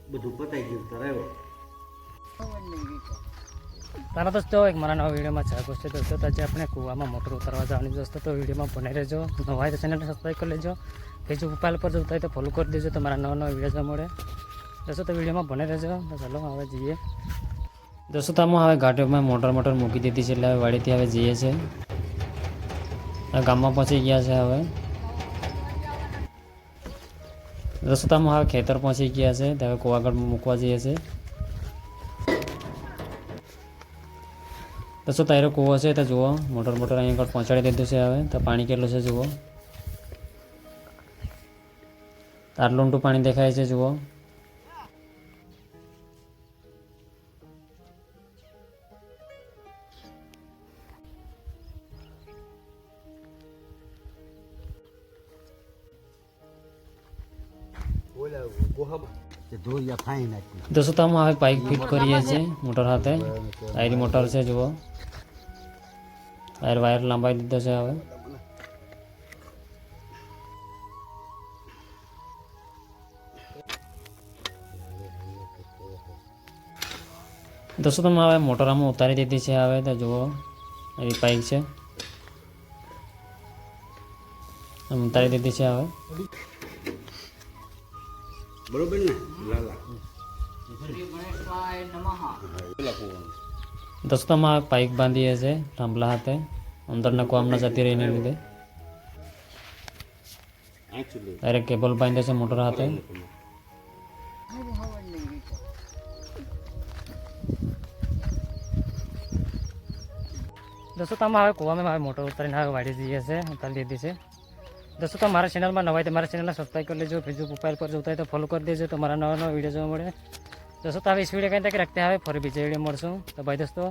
બધું પતાઈ ગયું તારે આવ્યો તારા દોસ્તો એક મારા નવા વિડીયોમાં ચાર છે દોસ્તો તો આજે આપણે કૂવામાં મોટર ઉતારવા જવાની દોસ્તો તો વિડીયોમાં બને રહેજો નવા હોય તો ચેનલને સબસ્ક્રાઈબ કરી લેજો ફેસબુક પ્રોફાઇલ પર જોતા હોય તો ફોલો કરી દેજો તો મારા નવા નવા વિડીયો જોવા મળે દોસ્તો તો વિડીયોમાં બને રહેજો તો ચાલો હવે જઈએ દોસ્તો તો અમે હવે ઘાટીમાં મોટર મૂકી દીધી છે એટલે હવે વાડીથી હવે જઈએ છીએ ગામમાં પહોંચી ગયા છે હવે દોસ્તો તો અમે હવે ખેતર પહોંચી ગયા છે તો હવે કુવાગઢ મૂકવા જઈએ છીએ દોસ્તો તારો કૂવો છે તો જુઓ મોટર અહીંયા આગળ પહોંચાડી દીધું છે હવે તો પાણી કેટલું છે જુઓ આટલું ઊંડું પાણી દેખાય છે જુઓ ઓલા ગોહામાં તે ધોરિયા ફાઈ નાખી દોસ્તો તો અમે હવે પાઇપ ફિટ કરીએ છીએ મોટર હાથે આયરી મોટર છે જુઓ વાયર લાંબાઈ દીધો છે હવે દોસ્તો તમે હવે મોટર આમાં ઉતારી દીધી છે હવે તો જુઓ એવી પાઇપ છે ઉતારી દીધી છે હવે બરોબર ને લાલા દોસ્તો અમે પાઇપ બાંધીએ છીએ થાંભલા હાથે અંદરના કુવામાં જતી રહીને લીધે ડાયરેક્ટ કેબલ બાંધે છે મોટર હાથે દોસ્તો તમે હવે કુવામાં હવે મોટર ઉતારીને હવે વાળી જઈએ છીએ ઉતારી દીધી છે દોસ્તો તો મારા ચેનલમાં નવા હોય તો મારા ચેનલને સબસ્ક્રાઈબ કરી લેજો ફેસબુક પ્રોફાइल पर જોતા હોય તો ફોલો કરી દેજો તો મારા નવા નવા વિડીયો જોવા મળે દોસ્તો તો હવે इस वीडियो कहीं तक रखते हैं फिर बीजे वीडियो મળશું તો ભાઈ દોસ્તો